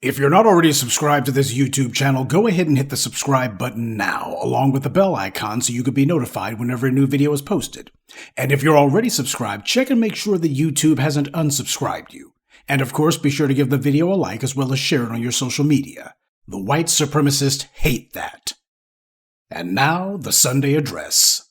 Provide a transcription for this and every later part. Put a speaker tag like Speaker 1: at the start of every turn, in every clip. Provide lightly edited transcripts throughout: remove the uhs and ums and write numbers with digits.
Speaker 1: If you're not already subscribed to this YouTube channel, go ahead and hit the subscribe button now, along with the bell icon so you can be notified whenever a new video is posted. And if you're already subscribed, check and make sure that YouTube hasn't unsubscribed you. And of course, be sure to give the video a like as well as share it on your social media. The white supremacists hate that. And now, the Sunday address.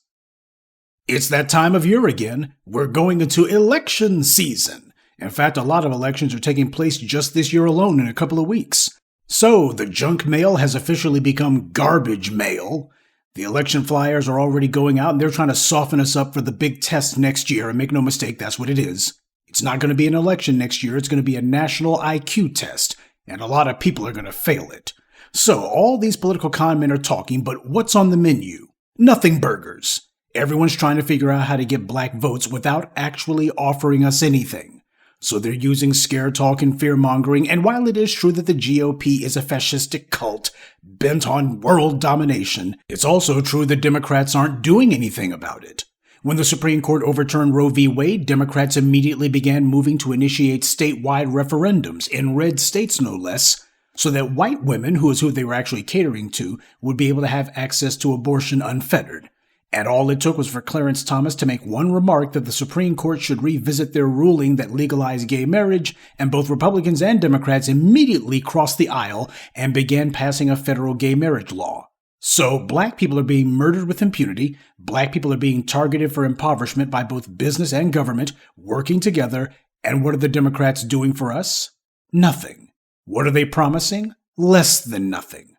Speaker 1: It's that time of year again. We're going into election season. In fact, a lot of elections are taking place just this year alone in a couple of weeks. So, the junk mail has officially become garbage mail. The election flyers are already going out and they're trying to soften us up for the big test next year, and make no mistake, that's what it is. It's not going to be an election next year, it's going to be a national IQ test, and a lot of people are going to fail it. So, all these political con men are talking, but what's on the menu? Nothing burgers. Everyone's trying to figure out how to get black votes without actually offering us anything. So they're using scare talk and fear-mongering, and while it is true that the GOP is a fascistic cult bent on world domination, it's also true that Democrats aren't doing anything about it. When the Supreme Court overturned Roe v. Wade, Democrats immediately began moving to initiate statewide referendums, in red states no less, so that white women, who is who they were actually catering to, would be able to have access to abortion unfettered. And all it took was for Clarence Thomas to make one remark that the Supreme Court should revisit their ruling that legalized gay marriage, and both Republicans and Democrats immediately crossed the aisle and began passing a federal gay marriage law. So black people are being murdered with impunity, black people are being targeted for impoverishment by both business and government, working together, and what are the Democrats doing for us? Nothing. What are they promising? Less than nothing.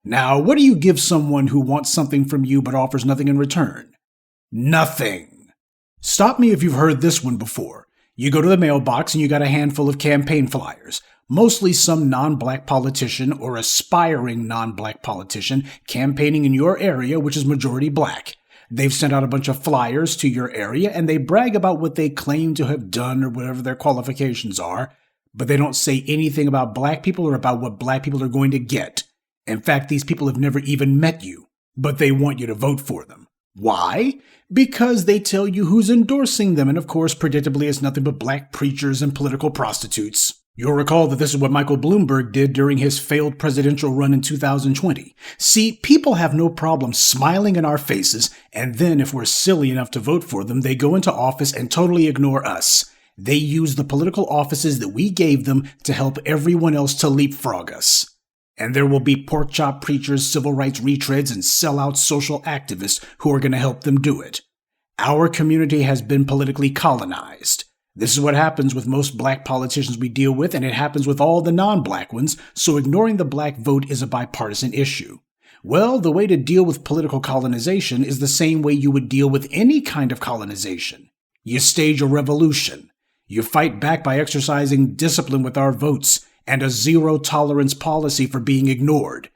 Speaker 1: Now, what do you give someone who wants something from you but offers nothing in return? Nothing. Stop me if you've heard this one before. You go to the mailbox and you got a handful of campaign flyers, mostly some non-black politician or aspiring non-black politician campaigning in your area, which is majority black. They've sent out a bunch of flyers to your area and they brag about what they claim to have done or whatever their qualifications are, but they don't say anything about black people or about what black people are going to get. In fact, these people have never even met you, but they want you to vote for them. Why? Because they tell you who's endorsing them, and of course, predictably, it's nothing but black preachers and political prostitutes. You'll recall that this is what Michael Bloomberg did during his failed presidential run in 2020. See, people have no problem smiling in our faces, and then if we're silly enough to vote for them, they go into office and totally ignore us. They use the political offices that we gave them to help everyone else to leapfrog us. And there will be pork chop preachers, civil rights retreads, and sellout social activists who are going to help them do it. Our community has been politically colonized. This is what happens with most black politicians we deal with, and it happens with all the non-black ones, so ignoring the black vote is a bipartisan issue. Well, the way to deal with political colonization is the same way you would deal with any kind of colonization. You stage a revolution. You fight back by exercising discipline with our votes, and a zero-tolerance policy for being ignored.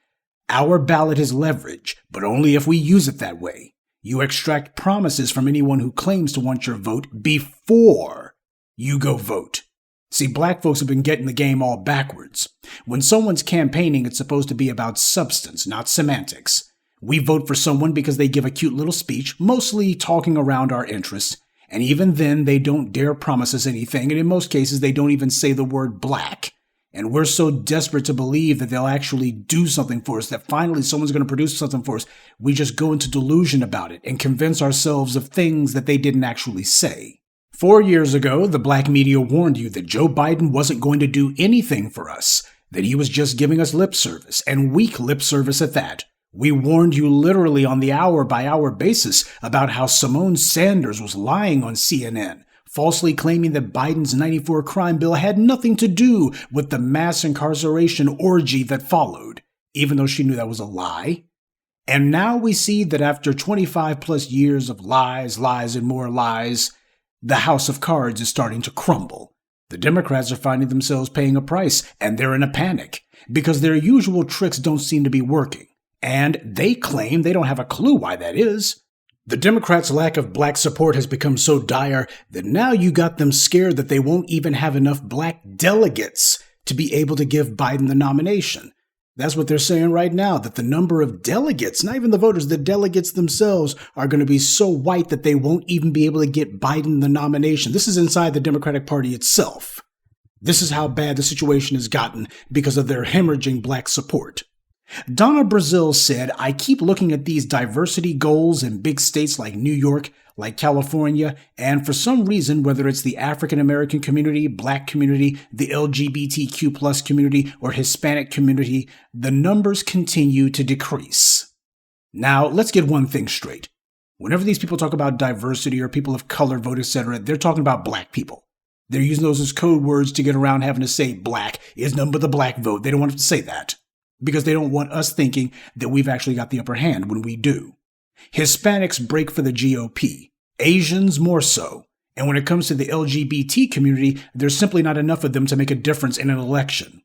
Speaker 1: Our ballot is leverage, but only if we use it that way. You extract promises from anyone who claims to want your vote before you go vote. See, black folks have been getting the game all backwards. When someone's campaigning, it's supposed to be about substance, not semantics. We vote for someone because they give a cute little speech, mostly talking around our interests, and even then they don't dare promise us anything, and in most cases they don't even say the word black. And we're so desperate to believe that they'll actually do something for us, that finally someone's going to produce something for us, we just go into delusion about it and convince ourselves of things that they didn't actually say. 4 years ago, the black media warned you that Joe Biden wasn't going to do anything for us, that he was just giving us lip service, and weak lip service at that. We warned you literally on the hour-by-hour basis about how Simone Sanders was lying on CNN, falsely claiming that Biden's 94 crime bill had nothing to do with the mass incarceration orgy that followed, even though she knew that was a lie. And now we see that after 25 plus years of lies, lies, and more lies, the house of cards is starting to crumble. The Democrats are finding themselves paying a price, and they're in a panic, because their usual tricks don't seem to be working. And they claim they don't have a clue why that is. The Democrats' lack of black support has become so dire that now you got them scared that they won't even have enough black delegates to be able to give Biden the nomination. That's what they're saying right now, that the number of delegates, not even the voters, the delegates themselves are going to be so white that they won't even be able to get Biden the nomination. This is inside the Democratic Party itself. This is how bad the situation has gotten because of their hemorrhaging black support. Donna Brazile said, "I keep looking at these diversity goals in big states like New York, like California, and for some reason, whether it's the African American community, black community, the LGBTQ plus community, or Hispanic community, the numbers continue to decrease." Now, let's get one thing straight. Whenever these people talk about diversity or people of color vote, etc., they're talking about black people. They're using those as code words to get around having to say black is none but the black vote. They don't want to say that, because they don't want us thinking that we've actually got the upper hand when we do. Hispanics break for the GOP, Asians more so, and when it comes to the LGBT community, there's simply not enough of them to make a difference in an election.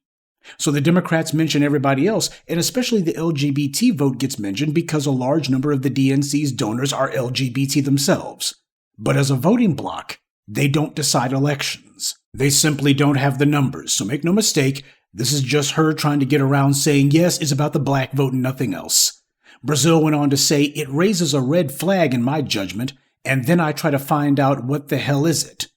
Speaker 1: So the Democrats mention everybody else, and especially the LGBT vote gets mentioned because a large number of the DNC's donors are LGBT themselves. But as a voting bloc, they don't decide elections. They simply don't have the numbers, so make no mistake, this is just her trying to get around saying, yes, it's about the black vote and nothing else. Brazile went on to say, "It raises a red flag in my judgment, and then I try to find out what the hell is it."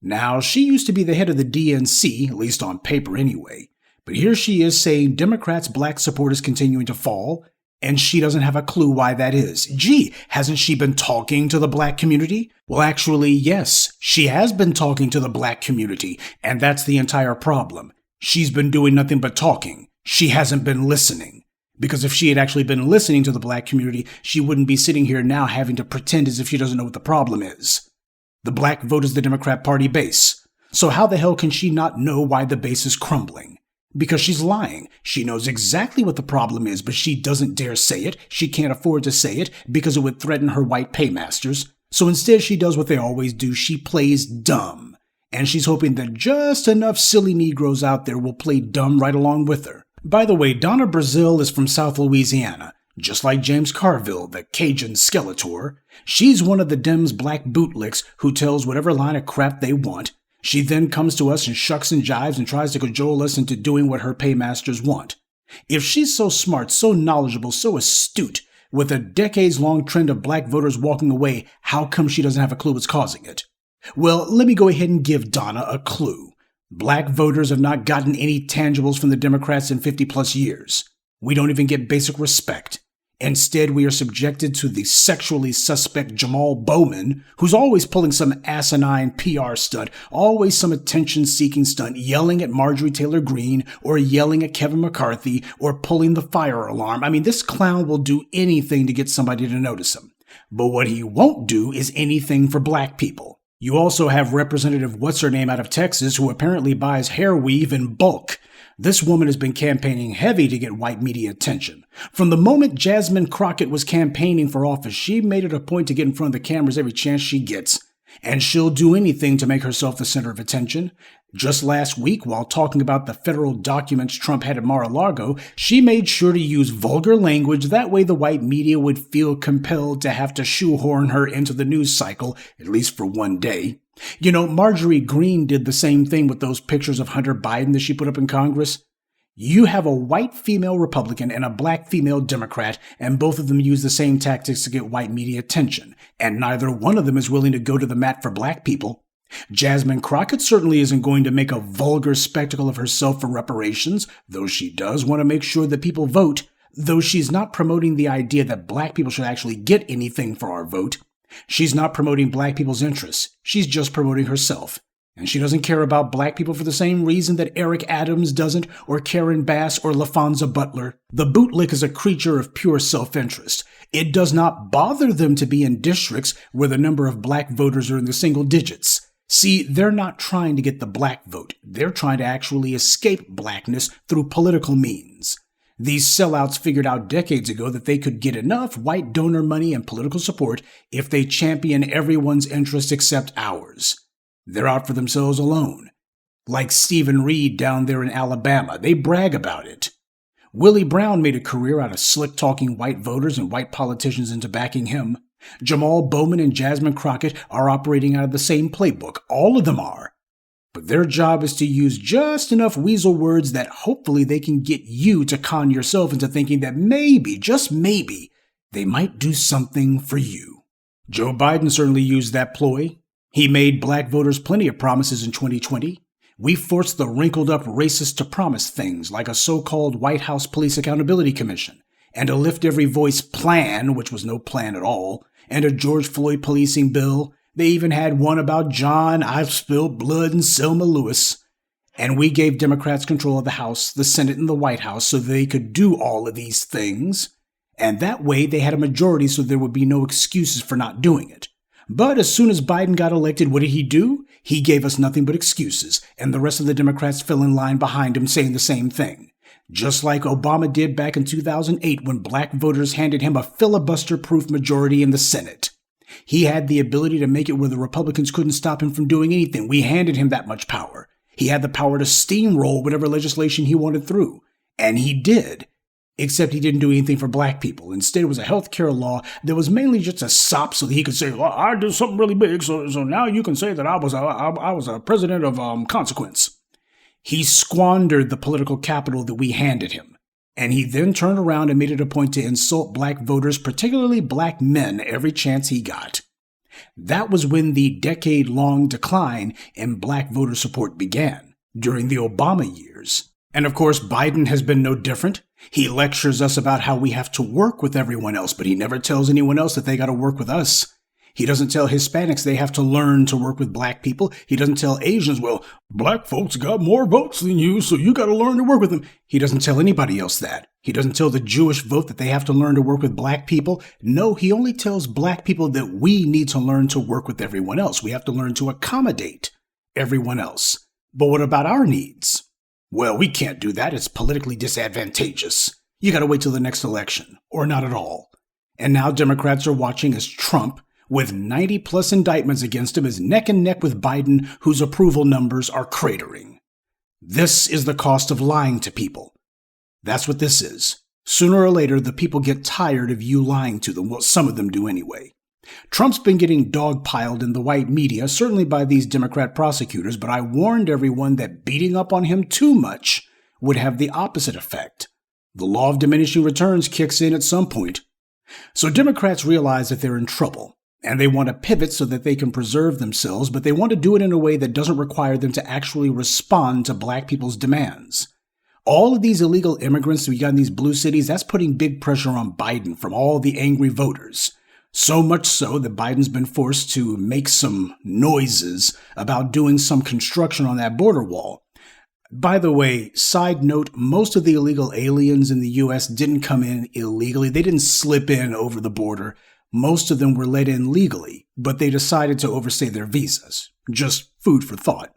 Speaker 1: Now, she used to be the head of the DNC, at least on paper anyway, but here she is saying Democrats' black support is continuing to fall, and she doesn't have a clue why that is. Gee, hasn't she been talking to the black community? Well, actually, yes, she has been talking to the black community, and that's the entire problem. She's been doing nothing but talking. She hasn't been listening. Because if she had actually been listening to the black community, she wouldn't be sitting here now having to pretend as if she doesn't know what the problem is. The black vote is the Democrat Party base. So how the hell can she not know why the base is crumbling? Because she's lying. She knows exactly what the problem is, but she doesn't dare say it. She can't afford to say it because it would threaten her white paymasters. So instead she does what they always do. She plays dumb. And she's hoping that just enough silly Negroes out there will play dumb right along with her. By the way, Donna Brazile is from South Louisiana. Just like James Carville, the Cajun Skeletor. She's one of the Dems' black bootlicks who tells whatever line of crap they want. She then comes to us and shucks and jives and tries to cajole us into doing what her paymasters want. If she's so smart, so knowledgeable, so astute, with a decades-long trend of black voters walking away, how come she doesn't have a clue what's causing it? Well, let me go ahead and give Donna a clue. Black voters have not gotten any tangibles from the Democrats in 50-plus years. We don't even get basic respect. Instead, we are subjected to the sexually suspect Jamal Bowman, who's always pulling some asinine PR stunt, always some attention-seeking stunt, yelling at Marjorie Taylor Greene, or yelling at Kevin McCarthy, or pulling the fire alarm. I mean, this clown will do anything to get somebody to notice him. But what he won't do is anything for black people. You also have Representative What's-Her-Name out of Texas, who apparently buys hair weave in bulk. This woman has been campaigning heavy to get white media attention. From the moment Jasmine Crockett was campaigning for office, she made it a point to get in front of the cameras every chance she gets. And she'll do anything to make herself the center of attention. Just last week, while talking about the federal documents Trump had at Mar-a-Lago, she made sure to use vulgar language. That way the white media would feel compelled to have to shoehorn her into the news cycle, at least for one day. You know, Marjorie Greene did the same thing with those pictures of Hunter Biden that she put up in Congress. You have a white female Republican and a black female Democrat, and both of them use the same tactics to get white media attention, and neither one of them is willing to go to the mat for black people. Jasmine Crockett certainly isn't going to make a vulgar spectacle of herself for reparations, though she does want to make sure that people vote, though she's not promoting the idea that black people should actually get anything for our vote. She's not promoting black people's interests. She's just promoting herself. And she doesn't care about black people for the same reason that Eric Adams doesn't, or Karen Bass, or LaFonza Butler. The bootlick is a creature of pure self-interest. It does not bother them to be in districts where the number of black voters are in the single digits. See, they're not trying to get the black vote. They're trying to actually escape blackness through political means. These sellouts figured out decades ago that they could get enough white donor money and political support if they champion everyone's interest except ours. They're out for themselves alone. Like Stephen Reed down there in Alabama, they brag about it. Willie Brown made a career out of slick-talking white voters and white politicians into backing him. Jamal Bowman and Jasmine Crockett are operating out of the same playbook. All of them are. But their job is to use just enough weasel words that hopefully they can get you to con yourself into thinking that maybe, just maybe, they might do something for you. Joe Biden certainly used that ploy. He made black voters plenty of promises in 2020. We forced the wrinkled-up racists to promise things like a so-called White House Police Accountability Commission, and a Lift Every Voice plan, which was no plan at all, and a George Floyd policing bill. They even had one about John, I've Spilled Blood, and Selma Lewis. And we gave Democrats control of the House, the Senate, and the White House so they could do all of these things. And that way they had a majority so there would be no excuses for not doing it. But as soon as Biden got elected, what did he do? He gave us nothing but excuses, and the rest of the Democrats fell in line behind him saying the same thing. Just like Obama did back in 2008 when black voters handed him a filibuster-proof majority in the Senate. He had the ability to make it where the Republicans couldn't stop him from doing anything. We handed him that much power. He had the power to steamroll whatever legislation he wanted through. And he did. Except he didn't do anything for black people. Instead, it was a health care law that was mainly just a sop so that he could say, well, I did something really big, so now you can say that I was a president of consequence. He squandered the political capital that we handed him. And he then turned around and made it a point to insult black voters, particularly black men, every chance he got. That was when the decade-long decline in black voter support began, during the Obama years. And of course, Biden has been no different. He lectures us about how we have to work with everyone else, but he never tells anyone else that they got to work with us. He doesn't tell Hispanics they have to learn to work with black people. He doesn't tell Asians, well, black folks got more votes than you, so you got to learn to work with them. He doesn't tell anybody else that. He doesn't tell the Jewish vote that they have to learn to work with black people. No, he only tells black people that we need to learn to work with everyone else. We have to learn to accommodate everyone else. But what about our needs? Well, we can't do that. It's politically disadvantageous. You got to wait till the next election, or not at all. And now Democrats are watching as Trump, with 90-plus indictments against him, is neck and neck with Biden, whose approval numbers are cratering. This is the cost of lying to people. That's what this is. Sooner or later, the people get tired of you lying to them. Well, some of them do anyway. Trump's been getting dogpiled in the white media, certainly by these Democrat prosecutors, but I warned everyone that beating up on him too much would have the opposite effect. The law of diminishing returns kicks in at some point. So Democrats realize that they're in trouble, and they want to pivot so that they can preserve themselves, but they want to do it in a way that doesn't require them to actually respond to black people's demands. All of these illegal immigrants we got in these blue cities, that's putting big pressure on Biden from all the angry voters. So much so that Biden's been forced to make some noises about doing some construction on that border wall. By the way, side note, most of the illegal aliens in the U.S. didn't come in illegally. They didn't slip in over the border. Most of them were let in legally, but they decided to overstay their visas. Just food for thought.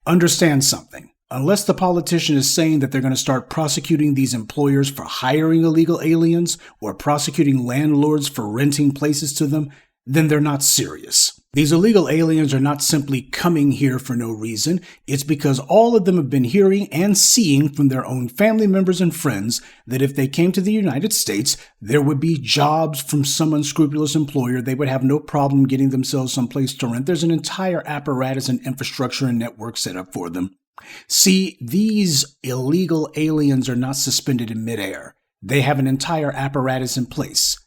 Speaker 1: Understand something. Unless the politician is saying that they're going to start prosecuting these employers for hiring illegal aliens or prosecuting landlords for renting places to them, then they're not serious. These illegal aliens are not simply coming here for no reason. It's because all of them have been hearing and seeing from their own family members and friends that if they came to the United States, there would be jobs from some unscrupulous employer. They would have no problem getting themselves someplace to rent. There's an entire apparatus and infrastructure and network set up for them. See, these illegal aliens are not suspended in midair. They have an entire apparatus in place.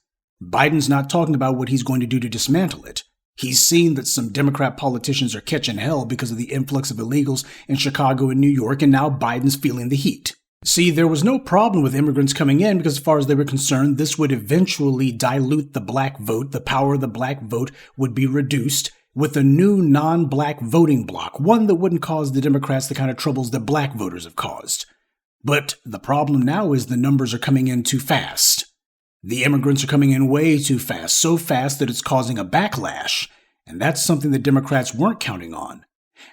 Speaker 1: Biden's not talking about what he's going to do to dismantle it. He's seen that some Democrat politicians are catching hell because of the influx of illegals in Chicago and New York, and now Biden's feeling the heat. See, there was no problem with immigrants coming in because as far as they were concerned, this would eventually dilute the black vote. The power of the black vote would be reduced with a new non-black voting bloc, one that wouldn't cause the Democrats the kind of troubles that black voters have caused. But the problem now is the numbers are coming in too fast. The immigrants are coming in way too fast, so fast that it's causing a backlash, and that's something the Democrats weren't counting on.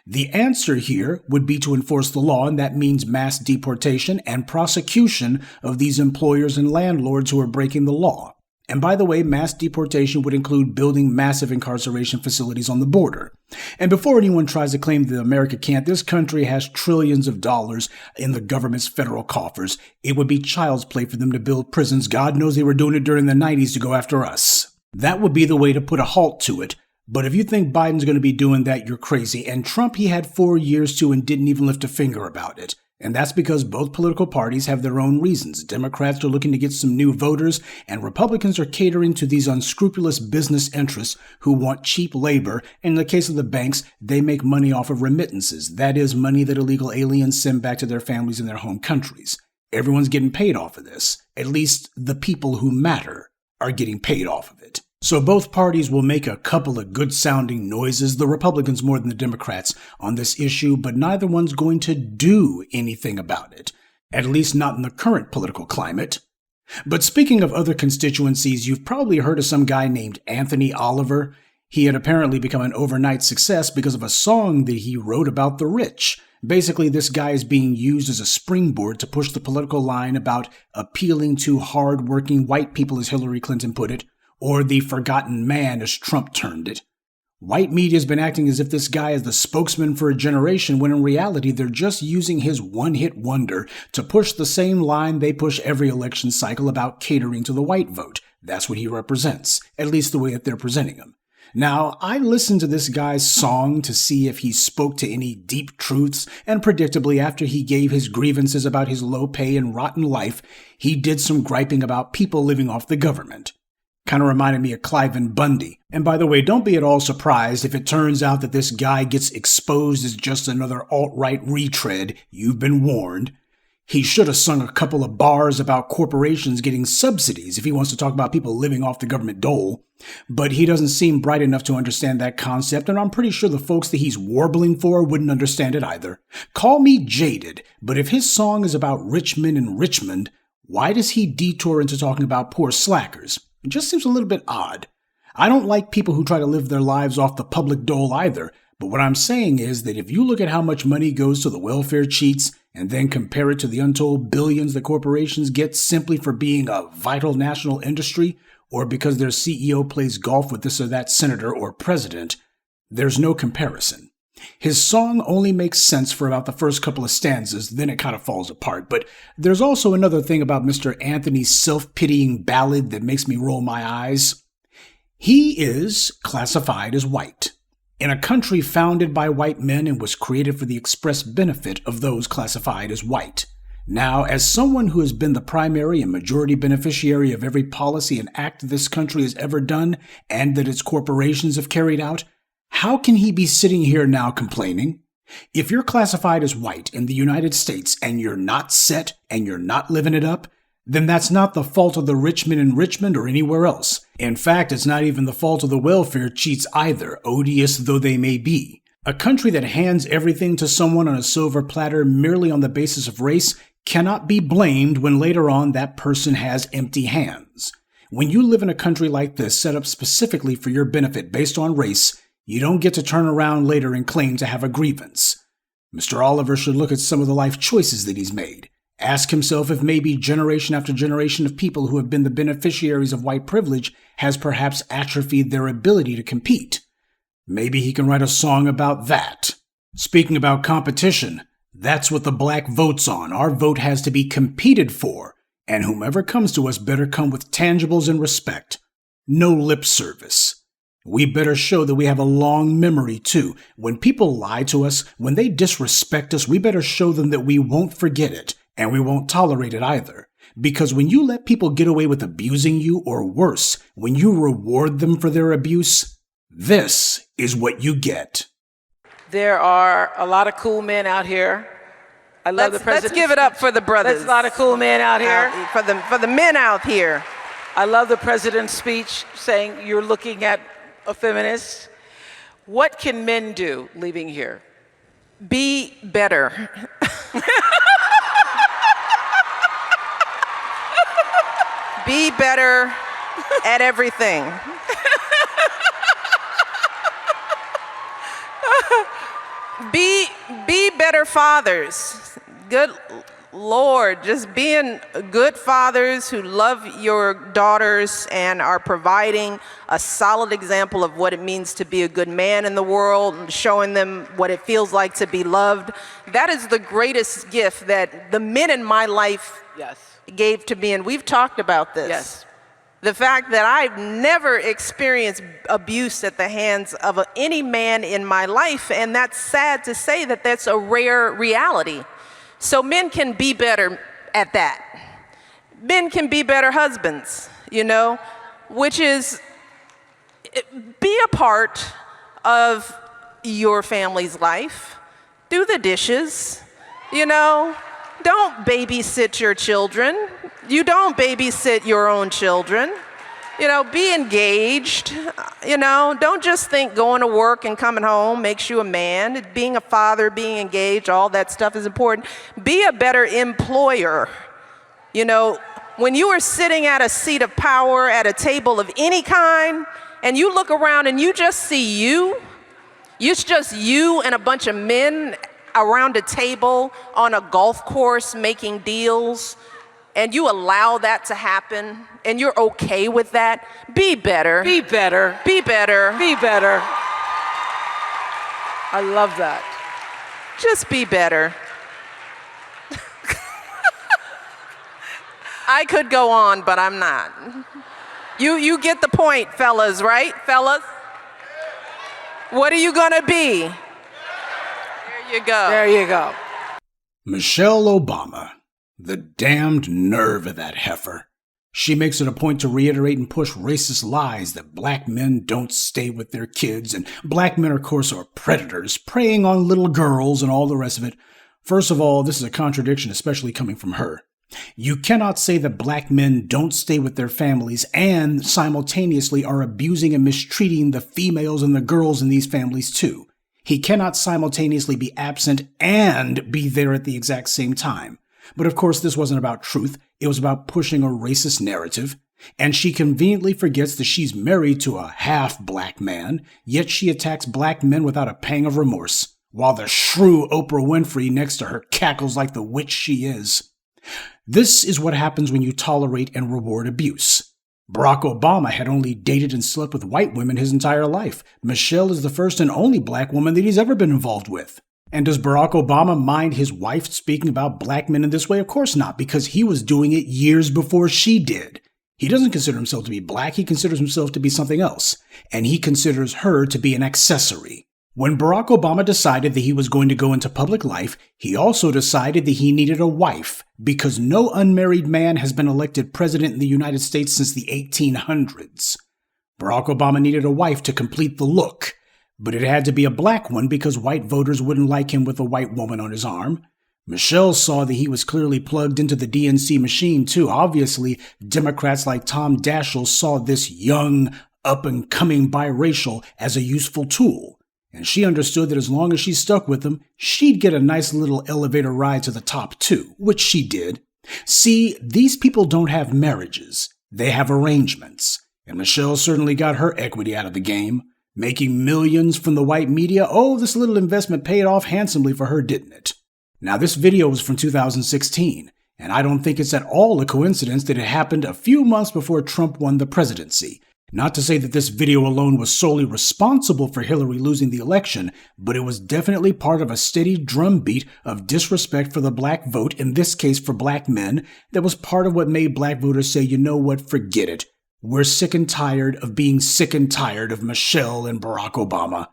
Speaker 1: The answer here would be to enforce the law, and that means mass deportation and prosecution of these employers and landlords who are breaking the law. And by the way, mass deportation would include building massive incarceration facilities on the border. And before anyone tries to claim that America can't, this country has trillions of dollars in the government's federal coffers. It would be child's play for them to build prisons. God knows they were doing it during the 90s to go after us. That would be the way to put a halt to it. But if you think Biden's going to be doing that, you're crazy. And Trump, he had 4 years to and didn't even lift a finger about it. And that's because both political parties have their own reasons. Democrats are looking to get some new voters, and Republicans are catering to these unscrupulous business interests who want cheap labor. In the case of the banks, they make money off of remittances. That is, money that illegal aliens send back to their families in their home countries. Everyone's getting paid off of this. At least the people who matter are getting paid off of it. So both parties will make a couple of good-sounding noises, the Republicans more than the Democrats, on this issue, but neither one's going to do anything about it, at least not in the current political climate. But speaking of other constituencies, you've probably heard of some guy named Anthony Oliver. He had apparently become an overnight success because of a song that he wrote about the rich. Basically, this guy is being used as a springboard to push the political line about appealing to hard-working white people, as Hillary Clinton put it, or the forgotten man, as Trump termed it. White media has been acting as if this guy is the spokesman for a generation, when in reality they're just using his one-hit wonder to push the same line they push every election cycle about catering to the white vote. That's what he represents, at least the way that they're presenting him. Now, I listened to this guy's song to see if he spoke to any deep truths, and predictably, after he gave his grievances about his low pay and rotten life, he did some griping about people living off the government. Kind of reminded me of Cliven Bundy. And by the way, don't be at all surprised if it turns out that this guy gets exposed as just another alt-right retread. You've been warned. He should have sung a couple of bars about corporations getting subsidies if he wants to talk about people living off the government dole. But he doesn't seem bright enough to understand that concept, and I'm pretty sure the folks that he's warbling for wouldn't understand it either. Call me jaded, but if his song is about rich men in Richmond, why does he detour into talking about poor slackers? It just seems a little bit odd. I don't like people who try to live their lives off the public dole either, but what I'm saying is that if you look at how much money goes to the welfare cheats and then compare it to the untold billions that corporations get simply for being a vital national industry or because their CEO plays golf with this or that senator or president, there's no comparison. His song only makes sense for about the first couple of stanzas, then it kind of falls apart. But there's also another thing about Mr. Anthony's self-pitying ballad that makes me roll my eyes. He is classified as white, in a country founded by white men and was created for the express benefit of those classified as white. Now, as someone who has been the primary and majority beneficiary of every policy and act this country has ever done and that its corporations have carried out, how can he be sitting here now complaining? If you're classified as white in the United States and you're not set and you're not living it up, then that's not the fault of the rich men in Richmond or anywhere else. In fact, it's not even the fault of the welfare cheats either, odious though they may be. A country that hands everything to someone on a silver platter merely on the basis of race cannot be blamed when later on that person has empty hands. When you live in a country like this set up specifically for your benefit based on race, you don't get to turn around later and claim to have a grievance. Mr. Oliver should look at some of the life choices that he's made. Ask himself if maybe generation after generation of people who have been the beneficiaries of white privilege has perhaps atrophied their ability to compete. Maybe he can write a song about that. Speaking about competition, that's what the black vote's on. Our vote has to be competed for, and whomever comes to us better come with tangibles and respect. No lip service. We better show that we have a long memory, too. When people lie to us, when they disrespect us, we better show them that we won't forget it, and we won't tolerate it either. Because when you let people get away with abusing you, or worse, when you reward them for their abuse, this is what you get.
Speaker 2: There are a lot of cool men out here. I love the president.
Speaker 3: Let's give it up for the brothers.
Speaker 2: There's a lot of cool men out here.
Speaker 3: For the men out here.
Speaker 2: I love the president's speech saying you're looking at a feminist. What can men do leaving here?
Speaker 3: Be better. Be better at everything. Be better fathers. Good Lord, just being good fathers who love your daughters and are providing a solid example of what it means to be a good man in the world, and showing them what it feels like to be loved. That is the greatest gift that the men in my life gave to me, and we've talked about this.
Speaker 2: Yes.
Speaker 3: The fact that I've never experienced abuse at the hands of any man in my life, and that's sad to say that that's a rare reality. So men can be better at that. Men can be better husbands, which is be a part of your family's life. Do the dishes, Don't babysit your children. You don't babysit your own children. Be engaged. Don't just think going to work and coming home makes you a man. Being a father, being engaged, all that stuff is important. Be a better employer. When you are sitting at a seat of power at a table of any kind, and you look around and you just see it's just you and a bunch of men around a table on a golf course making deals, and you allow that to happen, and you're okay with that, be better.
Speaker 2: Be better.
Speaker 3: Be better.
Speaker 2: Be better. I love that.
Speaker 3: Just be better. I could go on, but I'm not. You get the point, fellas, right? Fellas? What are you gonna be? There you go.
Speaker 2: There you go.
Speaker 1: Michelle Obama. The damned nerve of that heifer. She makes it a point to reiterate and push racist lies that black men don't stay with their kids, and black men, of course, are predators, preying on little girls and all the rest of it. First of all, this is a contradiction, especially coming from her. You cannot say that black men don't stay with their families and simultaneously are abusing and mistreating the females and the girls in these families too. He cannot simultaneously be absent and be there at the exact same time. But of course, this wasn't about truth. It was about pushing a racist narrative. And she conveniently forgets that she's married to a half-black man, yet she attacks black men without a pang of remorse, while the shrew Oprah Winfrey next to her cackles like the witch she is. This is what happens when you tolerate and reward abuse. Barack Obama had only dated and slept with white women his entire life. Michelle is the first and only black woman that he's ever been involved with. And does Barack Obama mind his wife speaking about black men in this way? Of course not, because he was doing it years before she did. He doesn't consider himself to be black, he considers himself to be something else. And he considers her to be an accessory. When Barack Obama decided that he was going to go into public life, he also decided that he needed a wife, because no unmarried man has been elected president in the United States since the 1800s. Barack Obama needed a wife to complete the look. But it had to be a black one because white voters wouldn't like him with a white woman on his arm. Michelle saw that he was clearly plugged into the DNC machine too. Obviously, Democrats like Tom Daschle saw this young, up-and-coming biracial as a useful tool. And she understood that as long as she stuck with him, she'd get a nice little elevator ride to the top too, which she did. See, these people don't have marriages. They have arrangements. And Michelle certainly got her equity out of the game. Making millions from the white media, this little investment paid off handsomely for her, didn't it? Now, this video was from 2016, and I don't think it's at all a coincidence that it happened a few months before Trump won the presidency. Not to say that this video alone was solely responsible for Hillary losing the election, but it was definitely part of a steady drumbeat of disrespect for the black vote, in this case for black men, that was part of what made black voters say, you know what, forget it. We're sick and tired of being sick and tired of Michelle and Barack Obama.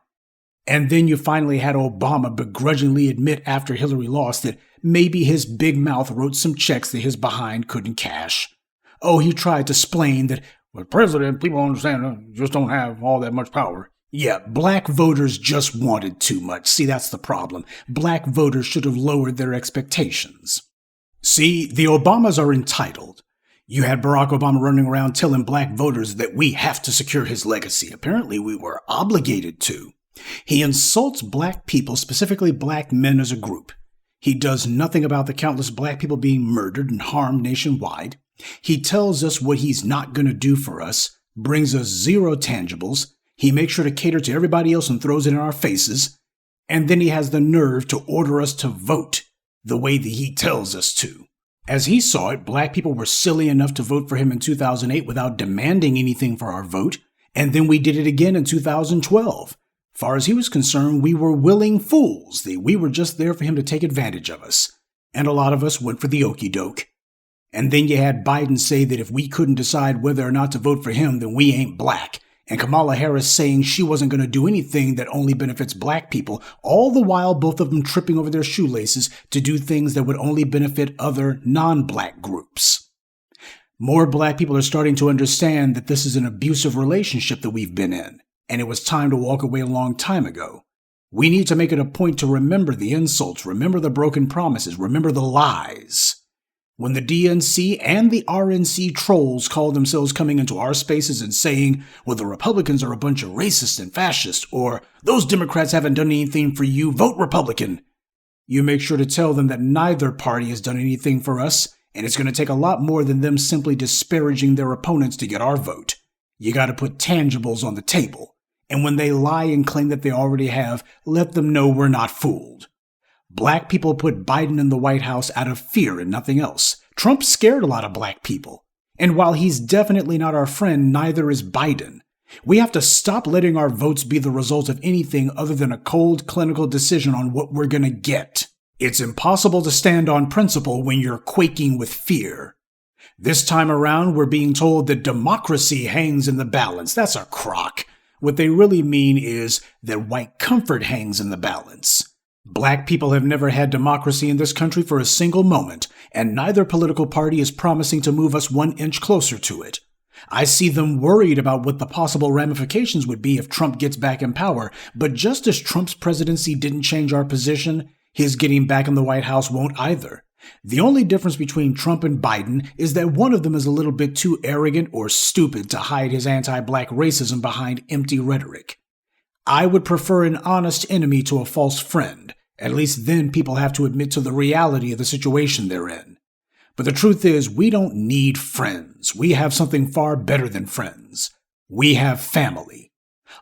Speaker 1: And then you finally had Obama begrudgingly admit after Hillary lost that maybe his big mouth wrote some checks that his behind couldn't cash. He tried to explain that, with president, people understand, just don't have all that much power. Yeah, black voters just wanted too much. See, that's the problem. Black voters should have lowered their expectations. See, the Obamas are entitled. You had Barack Obama running around telling black voters that we have to secure his legacy. Apparently, we were obligated to. He insults black people, specifically black men as a group. He does nothing about the countless black people being murdered and harmed nationwide. He tells us what he's not going to do for us, brings us zero tangibles. He makes sure to cater to everybody else and throws it in our faces. And then he has the nerve to order us to vote the way that he tells us to. As he saw it, black people were silly enough to vote for him in 2008 without demanding anything for our vote, and then we did it again in 2012. Far as he was concerned, we were willing fools. We were just there for him to take advantage of us. And a lot of us went for the okie doke. And then you had Biden say that if we couldn't decide whether or not to vote for him, then we ain't black. and Kamala Harris saying she wasn't going to do anything that only benefits black people, all the while both of them tripping over their shoelaces to do things that would only benefit other non-black groups. More black people are starting to understand that this is an abusive relationship that we've been in, and it was time to walk away a long time ago. We need to make it a point to remember the insults, remember the broken promises, remember the lies. When the DNC and the RNC trolls call themselves coming into our spaces and saying, well, the Republicans are a bunch of racists and fascists, or those Democrats haven't done anything for you, vote Republican. You make sure to tell them that neither party has done anything for us, and it's going to take a lot more than them simply disparaging their opponents to get our vote. You got to put tangibles on the table. And when they lie and claim that they already have, let them know we're not fooled. Black people put Biden in the White House out of fear and nothing else. Trump scared a lot of black people. And while he's definitely not our friend, neither is Biden. We have to stop letting our votes be the result of anything other than a cold, clinical decision on what we're going to get. It's impossible to stand on principle when you're quaking with fear. This time around, we're being told that democracy hangs in the balance. That's a crock. What they really mean is that white comfort hangs in the balance. Black people have never had democracy in this country for a single moment, and neither political party is promising to move us 1 inch closer to it. I see them worried about what the possible ramifications would be if Trump gets back in power, but just as Trump's presidency didn't change our position, his getting back in the White House won't either. The only difference between Trump and Biden is that one of them is a little bit too arrogant or stupid to hide his anti-black racism behind empty rhetoric. I would prefer an honest enemy to a false friend. At least then people have to admit to the reality of the situation they're in. But the truth is, we don't need friends. We have something far better than friends. We have family.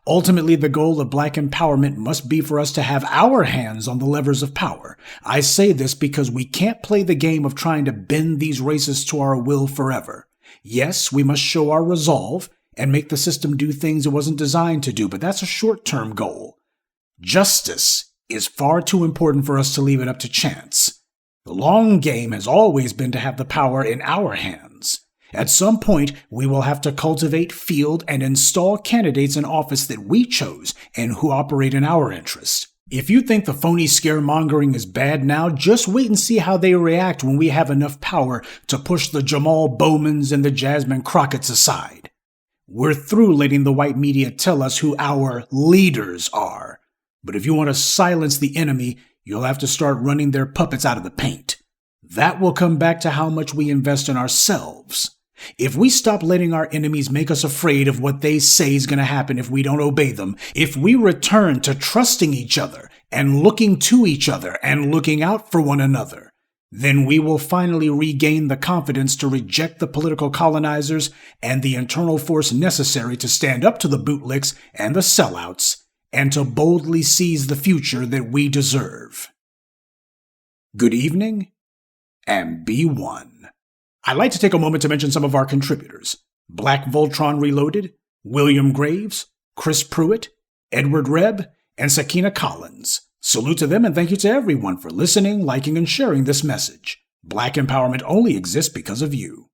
Speaker 1: Ultimately, the goal of black empowerment must be for us to have our hands on the levers of power. I say this because we can't play the game of trying to bend these racists to our will forever. Yes, we must show our resolve and make the system do things it wasn't designed to do, but that's a short-term goal. Justice is far too important for us to leave it up to chance. The long game has always been to have the power in our hands. At some point, we will have to cultivate, field, and install candidates in office that we chose and who operate in our interest. If you think the phony scaremongering is bad now, just wait and see how they react when we have enough power to push the Jamal Bowmans and the Jasmine Crockett's aside. We're through letting the white media tell us who our leaders are. But if you want to silence the enemy, you'll have to start running their puppets out of the paint. That will come back to how much we invest in ourselves. If we stop letting our enemies make us afraid of what they say is going to happen if we don't obey them, if we return to trusting each other and looking to each other and looking out for one another, then we will finally regain the confidence to reject the political colonizers and the internal force necessary to stand up to the bootlicks and the sellouts and to boldly seize the future that we deserve. Good evening, and be one. I'd like to take a moment to mention some of our contributors: Black Voltron Reloaded, William Graves, Chris Pruitt, Edward Rebb, and Sakina Collins. Salute to them and thank you to everyone for listening, liking, and sharing this message. Black empowerment only exists because of you.